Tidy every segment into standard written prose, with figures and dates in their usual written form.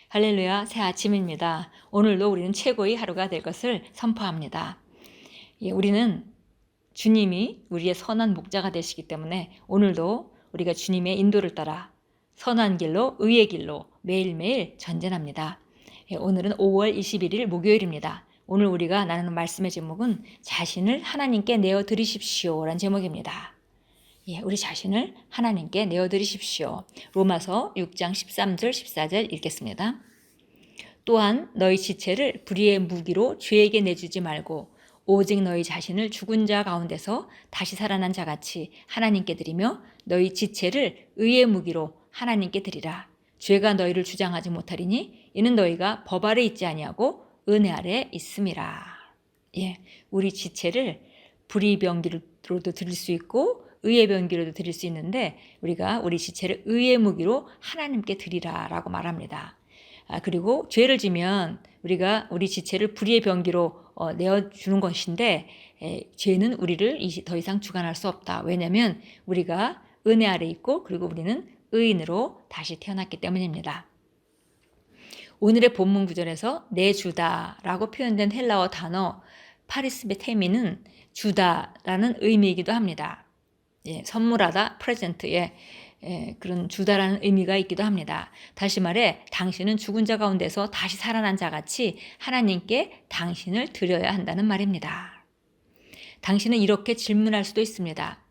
할렐루야, 새 아침입니다. 오늘도 우리는 최고의 하루가 될 것을 선포합니다. 우리는 주님이 우리의 선한 목자가 되시기 때문에 오늘도 우리가 주님의 인도를 따라 선한 길로, 의의 길로 매일매일 전진합니다. 오늘은 5월 21일 목요일입니다. 오늘 우리가 나누는 말씀의 제목은 자신을 하나님께 내어드리십시오 라는 제목입니다. 우리 자신을 하나님께 내어드리십시오. 로마서 6장 13절 14절 읽겠습니다. 또한 너희 지체를 불의의 무기로 죄에게 내주지 말고 오직 너희 자신을 죽은 자 가운데서 다시 살아난 자같이 하나님께 드리며 너희 지체를 의의 무기로 하나님께 드리라. 죄가 너희를 주장하지 못하리니 이는 너희가 법 아래 있지 아니하고 은혜 아래 있음이라. 우리 지체를 불의 병기로도 드릴 수 있고 의의 병기로도 드릴 수 있는데 우리가 우리 지체를 의의 무기로 하나님께 드리라라고 말합니다. 그리고 죄를 지면 우리가 우리 지체를 불의의 병기로 내어주는 것인데 죄는 우리를 더 이상 주관할 수 없다. 왜냐하면 우리가 은혜 아래 있고 그리고 우리는 의인으로 다시 태어났기 때문입니다. 오늘의 본문 구절에서 내 주다라고 표현된 헬라어 단어 파리스베테미는 주다라는 의미이기도 합니다. 선물하다, 프레젠트에 그런 주다라는 의미가 있기도 합니다. 다시 말해 당신은 죽은 자 가운데서 다시 살아난 자같이 하나님께 당신을 드려야 한다는 말입니다. 당신은 이렇게 질문할 수도 있습니다.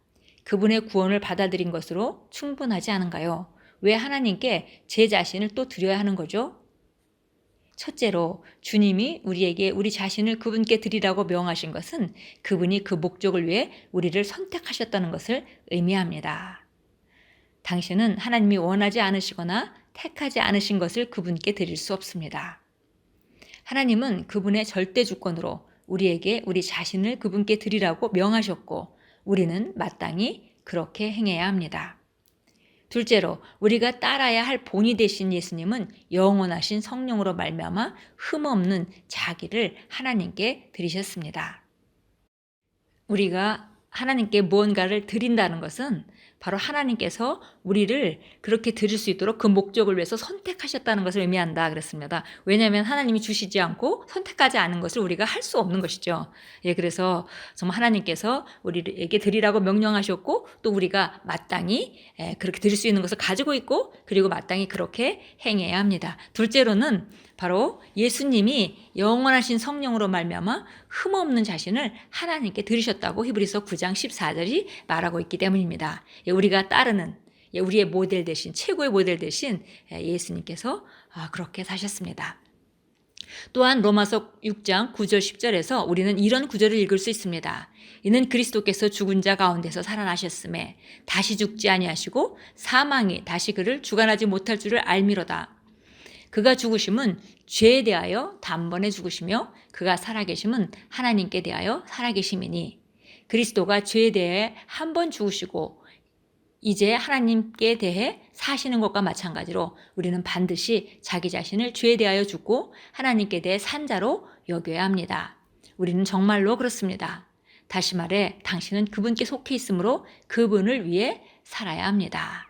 그분의 구원을 받아들인 것으로 충분하지 않은가요? 왜 하나님께 제 자신을 또 드려야 하는 거죠? 첫째로 주님이 우리에게 우리 자신을 그분께 드리라고 명하신 것은 그분이 그 목적을 위해 우리를 선택하셨다는 것을 의미합니다. 당신은 하나님이 원하지 않으시거나 택하지 않으신 것을 그분께 드릴 수 없습니다. 하나님은 그분의 절대 주권으로 우리에게 우리 자신을 그분께 드리라고 명하셨고 우리는 마땅히 그렇게 행해야 합니다. 둘째로 우리가 따라야 할 본이 되신 예수님은 영원하신 성령으로 말미암아 흠없는 자기를 하나님께 드리셨습니다. 우리가 하나님께 무언가를 드린다는 것은 바로 하나님께서 우리를 그렇게 드릴 수 있도록 그 목적을 위해서 선택하셨다는 것을 의미한다 그랬습니다. 왜냐하면 하나님이 주시지 않고 선택하지 않은 것을 우리가 할 수 없는 것이죠. 그래서 정말 하나님께서 우리에게 드리라고 명령하셨고 또 우리가 마땅히 그렇게 드릴 수 있는 것을 가지고 있고 그리고 마땅히 그렇게 행해야 합니다. 둘째로는 바로 예수님이 영원하신 성령으로 말미암아 흠없는 자신을 하나님께 드리셨다고 히브리서 9장 14절이 말하고 있기 때문입니다. 우리가 따르는 우리의 모델 대신 최고의 모델 대신 예수님께서 그렇게 사셨습니다. 또한 로마서 6장 9절 10절에서 우리는 이런 구절을 읽을 수 있습니다. 이는 그리스도께서 죽은 자 가운데서 살아나셨음에 다시 죽지 아니하시고 사망이 다시 그를 주관하지 못할 줄을 알미로다. 그가 죽으심은 죄에 대하여 단번에 죽으시며 그가 살아계심은 하나님께 대하여 살아계심이니 그리스도가 죄에 대해 한 번 죽으시고 이제 하나님께 대해 사시는 것과 마찬가지로 우리는 반드시 자기 자신을 죄에 대하여 죽고 하나님께 대해 산 자로 여겨야 합니다. 우리는 정말로 그렇습니다. 다시 말해 당신은 그분께 속해 있으므로 그분을 위해 살아야 합니다.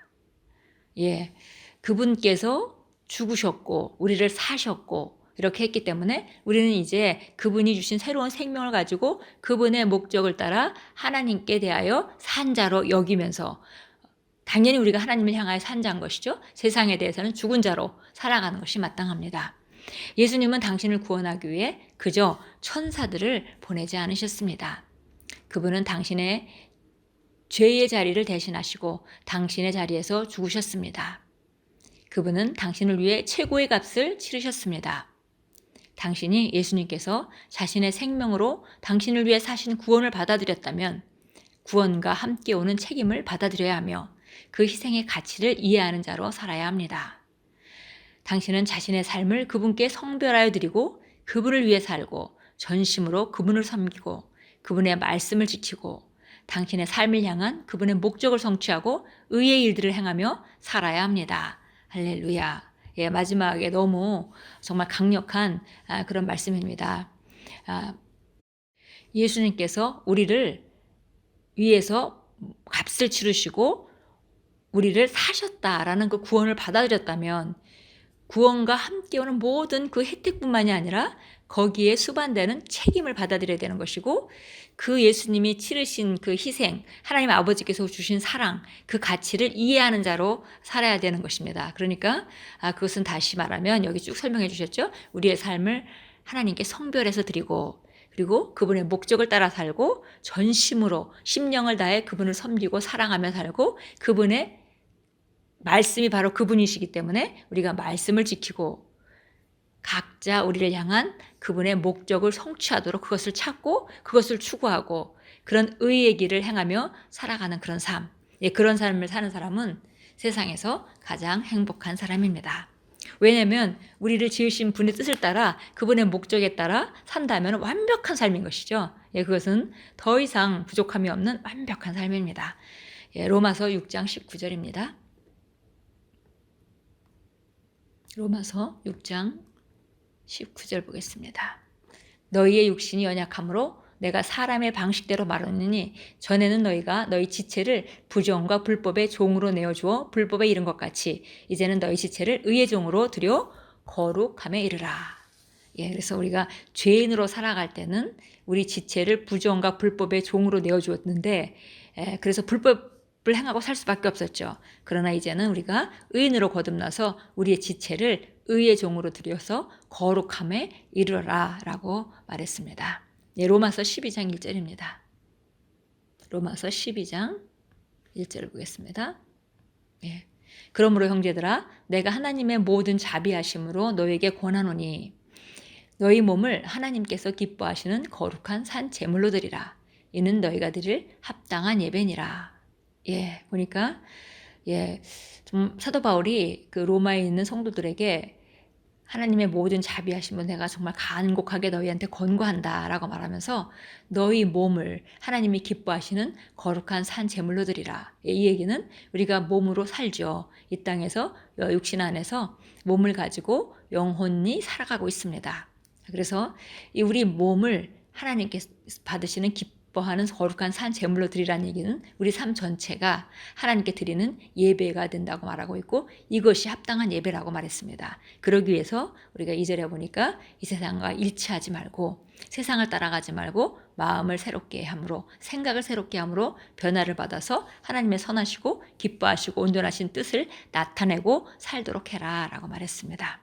그분께서 죽으셨고 우리를 사셨고 이렇게 했기 때문에 우리는 이제 그분이 주신 새로운 생명을 가지고 그분의 목적을 따라 하나님께 대하여 산 자로 여기면서 당연히 우리가 하나님을 향하여 산 자인 것이죠. 세상에 대해서는 죽은 자로 살아가는 것이 마땅합니다. 예수님은 당신을 구원하기 위해 그저 천사들을 보내지 않으셨습니다. 그분은 당신의 죄의 자리를 대신하시고 당신의 자리에서 죽으셨습니다. 그분은 당신을 위해 최고의 값을 치르셨습니다. 당신이 예수님께서 자신의 생명으로 당신을 위해 사신 구원을 받아들였다면 구원과 함께 오는 책임을 받아들여야 하며 그 희생의 가치를 이해하는 자로 살아야 합니다. 당신은 자신의 삶을 그분께 성별하여 드리고 그분을 위해 살고 전심으로 그분을 섬기고 그분의 말씀을 지키고 당신의 삶을 향한 그분의 목적을 성취하고 의의 일들을 행하며 살아야 합니다. 할렐루야. 마지막에 너무 정말 강력한 그런 말씀입니다. 예수님께서 우리를 위해서 값을 치르시고 우리를 사셨다라는 그 구원을 받아들였다면 구원과 함께 오는 모든 그 혜택뿐만이 아니라 거기에 수반되는 책임을 받아들여야 되는 것이고, 그 예수님이 치르신 그 희생, 하나님 아버지께서 주신 사랑, 그 가치를 이해하는 자로 살아야 되는 것입니다. 그러니까 그것은 다시 말하면 여기 쭉 설명해 주셨죠. 우리의 삶을 하나님께 성별해서 드리고, 그리고 그분의 목적을 따라 살고, 전심으로 심령을 다해 그분을 섬기고 사랑하며 살고, 그분의 말씀이 바로 그분이시기 때문에 우리가 말씀을 지키고, 각자 우리를 향한 그분의 목적을 성취하도록 그것을 찾고 그것을 추구하고, 그런 의의 길을 행하며 살아가는 그런 삶, 그런 삶을 사는 사람은 세상에서 가장 행복한 사람입니다. 왜냐하면 우리를 지으신 분의 뜻을 따라, 그분의 목적에 따라 산다면 완벽한 삶인 것이죠. 그것은 더 이상 부족함이 없는 완벽한 삶입니다. 로마서 6장 19절입니다. 로마서 6장 19절 보겠습니다. 너희의 육신이 연약함으로 내가 사람의 방식대로 말하느니, 전에는 너희가 너희 지체를 부정과 불법의 종으로 내어주어 불법에 이른 것 같이 이제는 너희 지체를 의의 종으로 들여 거룩함에 이르라. 그래서 우리가 죄인으로 살아갈 때는 우리 지체를 부정과 불법의 종으로 내어주었는데, 그래서 불법을 행하고 살 수밖에 없었죠. 그러나 이제는 우리가 의인으로 거듭나서 우리의 지체를 의의 종으로 들여서 거룩함에 이르라 라고 말했습니다. 로마서 12장 1절입니다. 로마서 12장 1절을 보겠습니다. 그러므로 형제들아, 내가 하나님의 모든 자비하심으로 너에게 권하노니 너희 몸을 하나님께서 기뻐하시는 거룩한 산 제물로 드리라. 이는 너희가 드릴 합당한 예배니라. 보니까 좀 사도 바울이 그 로마에 있는 성도들에게 하나님의 모든 자비하심을 내가 정말 간곡하게 너희한테 권고한다 라고 말하면서, 너희 몸을 하나님이 기뻐하시는 거룩한 산 제물로 드리라. 이 얘기는 우리가 몸으로 살죠. 이 땅에서 육신 안에서 몸을 가지고 영혼이 살아가고 있습니다. 그래서 이 우리 몸을 하나님께 받으시는 기뻐하는 거룩한 산 제물로 드리라는 얘기는 우리 삶 전체가 하나님께 드리는 예배가 된다고 말하고 있고, 이것이 합당한 예배라고 말했습니다. 그러기 위해서 우리가 2절에 보니까 이 세상과 일치하지 말고, 세상을 따라가지 말고 마음을 새롭게 함으로, 생각을 새롭게 함으로 변화를 받아서 하나님의 선하시고 기뻐하시고 온전하신 뜻을 나타내고 살도록 해라 라고 말했습니다.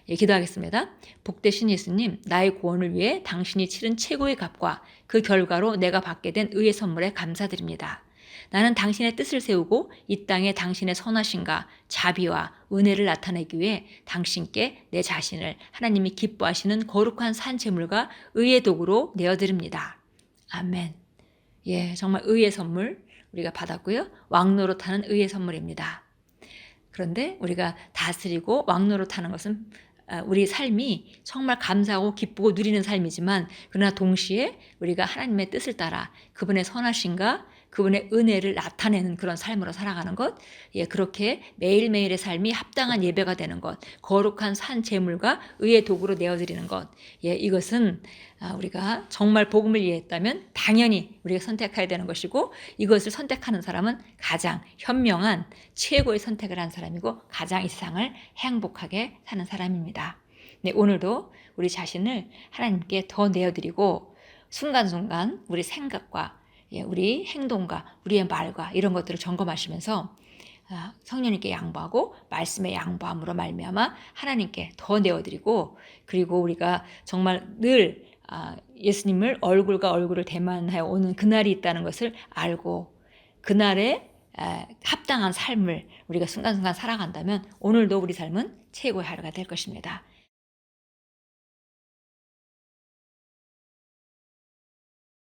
기도하겠습니다. 복되신 예수님, 나의 구원을 위해 당신이 치른 최고의 값과 그 결과로 내가 받게 된 의의 선물에 감사드립니다. 나는 당신의 뜻을 세우고 이 땅에 당신의 선하심과 자비와 은혜를 나타내기 위해 당신께 내 자신을 하나님이 기뻐하시는 거룩한 산 제물과 의의 도구로 내어드립니다. 아멘. 정말 의의 선물 우리가 받았고요. 왕노릇하는 의의 선물입니다. 그런데 우리가 다스리고 왕노릇하는 것은 우리 삶이 정말 감사하고 기쁘고 누리는 삶이지만, 그러나 동시에 우리가 하나님의 뜻을 따라 그분의 선하심과 그분의 은혜를 나타내는 그런 삶으로 살아가는 것, 그렇게 매일매일의 삶이 합당한 예배가 되는 것, 거룩한 산 제물과 의의 도구로 내어드리는 것, 이것은 우리가 정말 복음을 이해했다면 당연히 우리가 선택해야 되는 것이고, 이것을 선택하는 사람은 가장 현명한 최고의 선택을 한 사람이고 가장 이 세상을 행복하게 사는 사람입니다. 오늘도 우리 자신을 하나님께 더 내어드리고, 순간순간 우리 생각과 우리 행동과 우리의 말과 이런 것들을 점검하시면서 성령님께 양보하고 말씀에 양보함으로 말미암아 하나님께 더 내어드리고, 그리고 우리가 정말 늘 예수님을 얼굴과 얼굴을 대면하여 오는 그날이 있다는 것을 알고, 그날에 합당한 삶을 우리가 순간순간 살아간다면 오늘도 우리 삶은 최고의 하루가 될 것입니다.